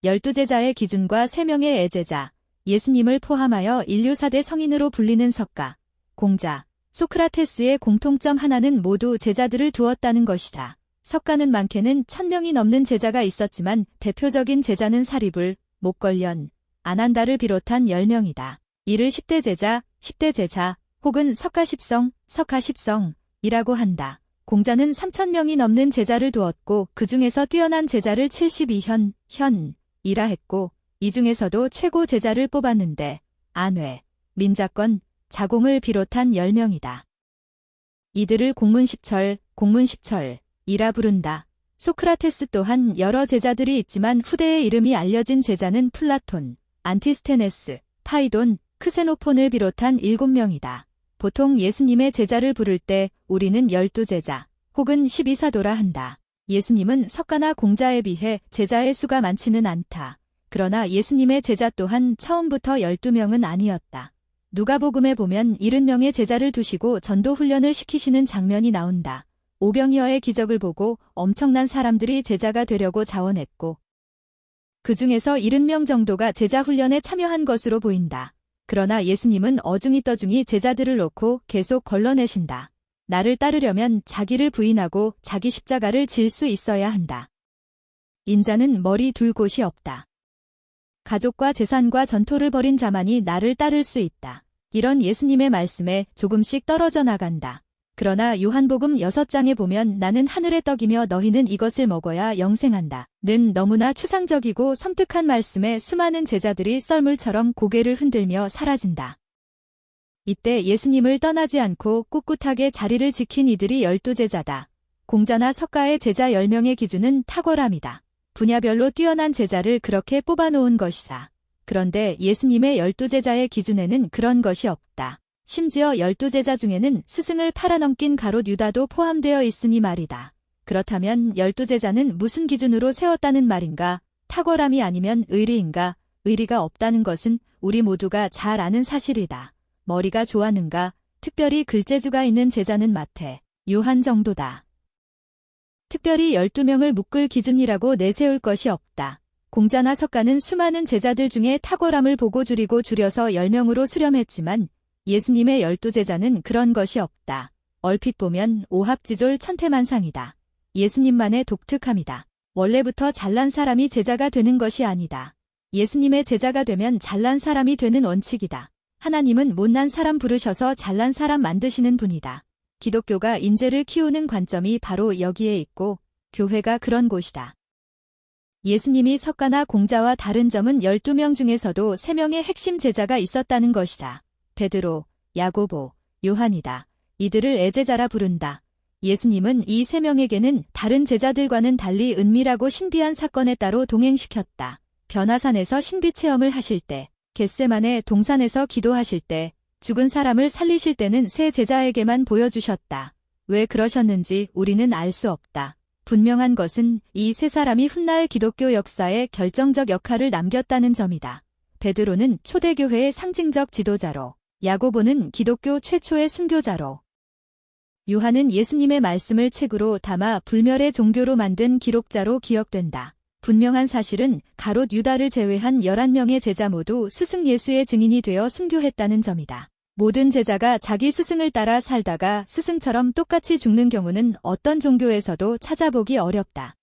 12제자의 기준과 3명의 애제자, 예수님을 포함하여 인류 4대 성인으로 불리는 석가, 공자, 소크라테스의 공통점 하나는 모두 제자들을 두었다는 것이다. 석가는 많게는 1000명이 넘는 제자가 있었지만 대표적인 제자는 사리불, 목걸련, 아난다를 비롯한 10명이다. 이를 10대 제자, 10대 제자 혹은 석가십성, 석가십성이라고 한다. 공자는 3000명이 넘는 제자를 두었고 그 중에서 뛰어난 제자를 72현이라 했고 이 중에서도 최고 제자를 뽑았는데 안회, 민자권, 자공을 비롯한 10명이다. 이들을 공문십철이라 부른다. 소크라테스 또한 여러 제자들이 있지만 후대의 이름이 알려진 제자는 플라톤, 안티스테네스, 파이돈, 크세노폰을 비롯한 7명이다. 보통 예수님의 제자를 부를 때 우리는 12제자 혹은 12사도라 한다. 예수님은 석가나 공자에 비해 제자의 수가 많지는 않다. 그러나 예수님의 제자 또한 처음부터 12명은 아니었다. 누가복음에 보면 70명의 제자를 두시고 전도 훈련을 시키시는 장면이 나온다. 오병이어의 기적을 보고 엄청난 사람들이 제자가 되려고 자원했고 그 중에서 70명 정도가 제자 훈련에 참여한 것으로 보인다. 그러나 예수님은 어중이 떠중이 제자들을 놓고 계속 걸러내신다. 나를 따르려면 자기를 부인하고 자기 십자가를 질 수 있어야 한다. 인자는 머리 둘 곳이 없다. 가족과 재산과 전토를 벌인 자만이 나를 따를 수 있다. 이런 예수님의 말씀에 조금씩 떨어져 나간다. 그러나 요한복음 6장에 보면 나는 하늘의 떡이며 너희는 이것을 먹어야 영생한다. 는 너무나 추상적이고 섬뜩한 말씀에 수많은 제자들이 썰물처럼 고개를 흔들며 사라진다. 이때 예수님을 떠나지 않고 꿋꿋하게 자리를 지킨 이들이 12제자다. 공자나 석가의 제자 10명의 기준은 탁월함이다. 분야별로 뛰어난 제자를 그렇게 뽑아놓은 것이다. 그런데 예수님의 12제자의 기준에는 그런 것이 없다. 심지어 12제자 중에는 스승을 팔아넘긴 가롯 유다도 포함되어 있으니 말이다. 그렇다면 12제자는 무슨 기준으로 세웠다는 말인가? 탁월함이 아니면 의리인가? 의리가 없다는 것은 우리 모두가 잘 아는 사실이다. 머리가 좋았는가? 특별히 글재주가 있는 제자는 마태, 요한 정도다. 특별히 12명을 묶을 기준이라고 내세울 것이 없다. 공자나 석가는 수많은 제자들 중에 탁월함을 보고 줄여서 10명으로 수렴했지만 예수님의 12제자는 그런 것이 없다. 얼핏 보면 오합지졸 천태만상이다. 예수님만의 독특함이다. 원래부터 잘난 사람이 제자가 되는 것이 아니다. 예수님의 제자가 되면 잘난 사람이 되는 원칙이다. 하나님은 못난 사람 부르셔서 잘난 사람 만드시는 분이다. 기독교가 인재를 키우는 관점이 바로 여기에 있고 교회가 그런 곳이다. 예수님이 석가나 공자와 다른 점은 12명 중에서도 3명의 핵심 제자가 있었다는 것이다. 베드로, 야고보, 요한이다. 이들을 애제자라 부른다. 예수님은 이 3명에게는 다른 제자들과는 달리 은밀하고 신비한 사건에 따로 동행시켰다. 변화산에서 신비 체험을 하실 때, 겟세마네 동산에서 기도하실 때, 죽은 사람을 살리실 때는 세 제자에게만 보여주셨다. 왜 그러셨는지 우리는 알 수 없다. 분명한 것은 이 세 사람이 훗날 기독교 역사에 결정적 역할을 남겼다는 점이다. 베드로는 초대교회의 상징적 지도자로, 야고보는 기독교 최초의 순교자로, 요한은 예수님의 말씀을 책으로 담아 불멸의 종교로 만든 기록자로 기억된다. 분명한 사실은 가롯 유다를 제외한 11명의 제자 모두 스승 예수의 증인이 되어 순교했다는 점이다. 모든 제자가 자기 스승을 따라 살다가 스승처럼 똑같이 죽는 경우는 어떤 종교에서도 찾아보기 어렵다.